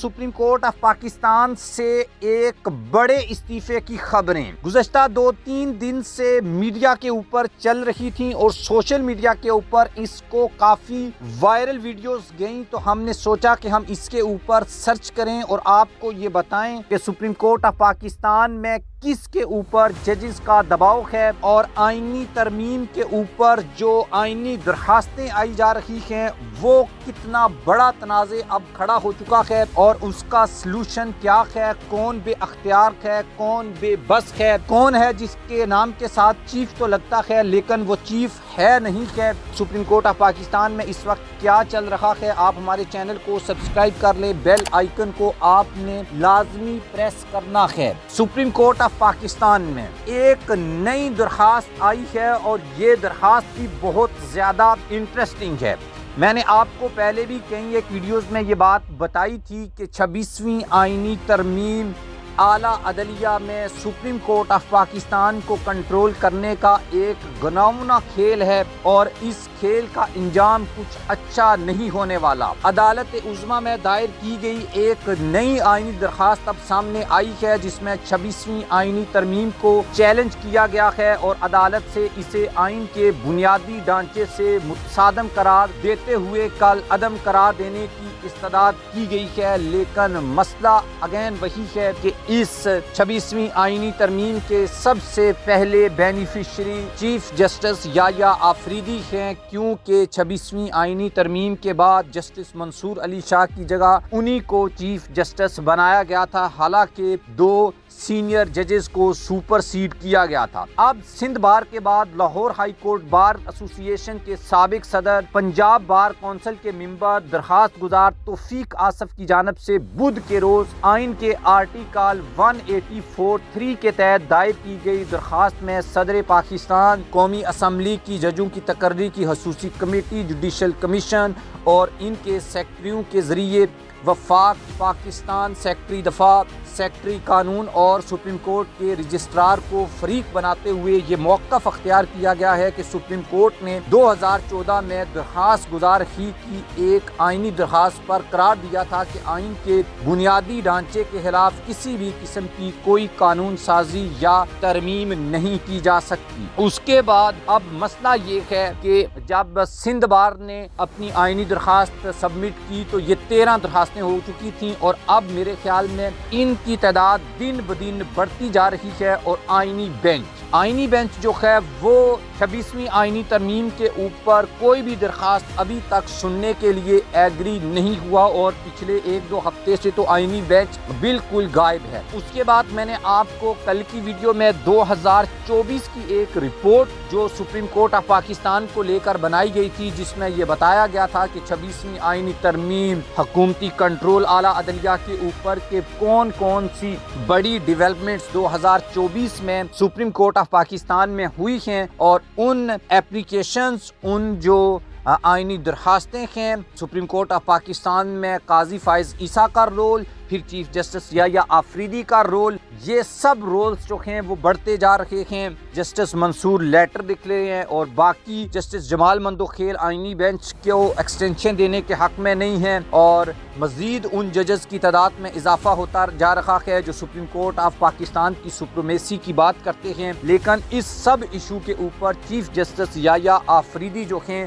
Supreme court of Pakistan سے ایک بڑے استعفے کی خبریں گزشتہ 2-3 دن سے میڈیا کے اوپر چل رہی تھیں اور سوشل میڈیا کے اوپر اس کو کافی وائرل ویڈیوز گئیں، تو ہم نے سوچا کہ ہم اس کے اوپر سرچ کریں اور آپ کو یہ بتائیں کہ سپریم کورٹ آف پاکستان میں کس کے اوپر ججز کا دباؤ ہے اور آئینی ترمیم کے اوپر جو آئینی درخواستیں آئی جا رہی ہیں وہ کتنا بڑا تنازع اب کھڑا ہو چکا ہے اور اس کا سلوشن کیا ہے، کون بے اختیار ہے، کون بے بس ہے، کون ہے جس کے نام کے ساتھ چیف تو لگتا ہے لیکن وہ چیف ہے نہیں ہے۔ سپریم کورٹ آف پاکستان میں اس وقت کیا چل رہا ہے، آپ ہمارے چینل کو سبسکرائب کر لیں، بیل آئیکن کو آپ نے لازمی پریس کرنا ہے۔ سپریم کورٹ آف پاکستان میں ایک نئی درخواست آئی ہے اور یہ درخواست بھی بہت زیادہ انٹرسٹنگ ہے۔ میں نے آپ کو پہلے بھی کئی ایک ویڈیوز میں یہ بات بتائی تھی کہ 26ویں آئینی ترمیم اعلیٰ عدلیہ میں سپریم کورٹ آف پاکستان کو کنٹرول کرنے کا ایک گناؤنا کھیل ہے اور اس کھیل کا انجام کچھ اچھا نہیں ہونے والا۔ عدالت عظمیٰ میں دائر کی گئی ایک نئی آئینی درخواست اب سامنے آئی ہے جس میں 26ویں آئینی ترمیم کو چیلنج کیا گیا ہے اور عدالت سے اسے آئین کے بنیادی ڈھانچے سے متصادم قرار دیتے ہوئے کل عدم قرار دینے کی استدعا کی گئی ہے، لیکن مسئلہ اگین وہی ہے کہ اس 26ویں آئینی ترمیم کے سب سے پہلے بینیفیشری چیف جسٹس یحییٰ آفریدی ہیں، کیونکہ 26ویں آئینی ترمیم کے بعد جسٹس منصور علی شاہ کی جگہ انہی کو چیف جسٹس بنایا گیا تھا، حالانکہ 2 سینئر ججز کو سپر سیڈ کیا گیا تھا۔ اب سندھ بار کے بعد لاہور ہائی کورٹ بار ایسوسی ایشن کے سابق صدر، پنجاب بار کونسل کے ممبر درخواست گزار توفیق آصف کی جانب سے بدھ کے روز آئین کے آرٹیکل 184(3) کے تحت دائر کی گئی درخواست میں صدر پاکستان، قومی اسمبلی کی ججوں کی تقرری کی خصوصی کمیٹی، جوڈیشل کمیشن اور ان کے سیکرٹریوں کے ذریعے وفاق پاکستان، سیکرٹری دفاع، سیکرٹری قانون اور سپریم کورٹ کے رجسٹرار کو فریق بناتے ہوئے یہ موقف اختیار کیا گیا ہے کہ سپریم کورٹ نے 2014 میں درخواست گزار ہی کی ایک آئینی درخواست پر قرار دیا تھا کہ آئین کے بنیادی ڈھانچے کے خلاف کسی بھی قسم کی کوئی قانون سازی یا ترمیم نہیں کی جا سکتی۔ اس کے بعد اب مسئلہ یہ ہے کہ جب سندھ بار نے اپنی آئینی درخواست سبمٹ کی تو یہ 13 درخواستیں ہو چکی تھیں اور اب میرے خیال میں ان کی تعداد دن بدن بڑھتی جا رہی ہے اور آئینی بینچ جو ہے وہ 26ویں آئینی ترمیم کے اوپر کوئی بھی درخواست ابھی تک سننے کے لیے ایگری نہیں ہوا اور پچھلے 1-2 ہفتے سے تو آئینی بینچ بالکل غائب ہے۔ اس کے بعد میں نے آپ کو کل کی ویڈیو میں 2024 کی ایک رپورٹ جو سپریم کورٹ آف پاکستان کو لے کر بنائی گئی تھی جس میں یہ بتایا گیا تھا کہ 26ویں آئینی ترمیم، حکومتی کنٹرول اعلیٰ عدلیہ کے اوپر کے کون سی بڑی ڈیولپمنٹس 2024 میں سپریم کورٹ آف پاکستان میں ہوئی ہیں اور ان ایپلیکیشنز، ان جو آئینی درخواستیں ہیں، سپریم کورٹ آف پاکستان میں قاضی فائز عیسیٰ کا رول، پھر چیف جسٹس یحییٰ آفریدی کا رول، یہ سب رولز جو ہیں وہ بڑھتے جا رہے ہیں۔ جسٹس منصور لیٹر لکھ رہے ہیں اور باقی جسٹس جمال مندوخیل آئینی بینچ کو ایکسٹینشن دینے کے حق میں نہیں ہیں اور مزید ان ججز کی تعداد میں اضافہ ہوتا جا رہا ہے جو سپریم کورٹ آف پاکستان کی سپریمیسی کی بات کرتے ہیں، لیکن اس سب ایشو کے اوپر چیف جسٹس یحییٰ آفریدی جو ہیں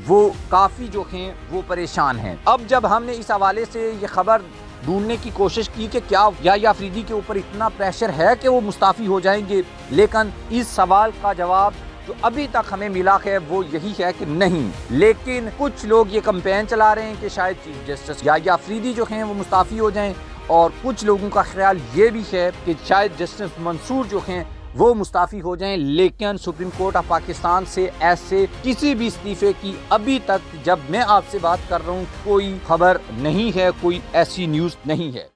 وہ کافی جو ہیں وہ پریشان ہیں۔ اب جب ہم نے اس حوالے سے یہ خبر ڈھونڈنے کی کوشش کی کہ کیا یحییٰ آفریدی کے اوپر اتنا پریشر ہے کہ وہ مستعفی ہو جائیں گے، لیکن اس سوال کا جواب جو ابھی تک ہمیں ملا ہے وہ یہی ہے کہ نہیں، لیکن کچھ لوگ یہ کمپین چلا رہے ہیں کہ شاید چیف جسٹس یحییٰ آفریدی جو ہیں وہ مستعفی ہو جائیں اور کچھ لوگوں کا خیال یہ بھی ہے کہ شاید جسٹس منصور جو ہیں وہ مستعفی ہو جائیں، لیکن سپریم کورٹ آف پاکستان سے ایسے کسی بھی استعفے کی ابھی تک جب میں آپ سے بات کر رہا ہوں کوئی خبر نہیں ہے، کوئی ایسی نیوز نہیں ہے۔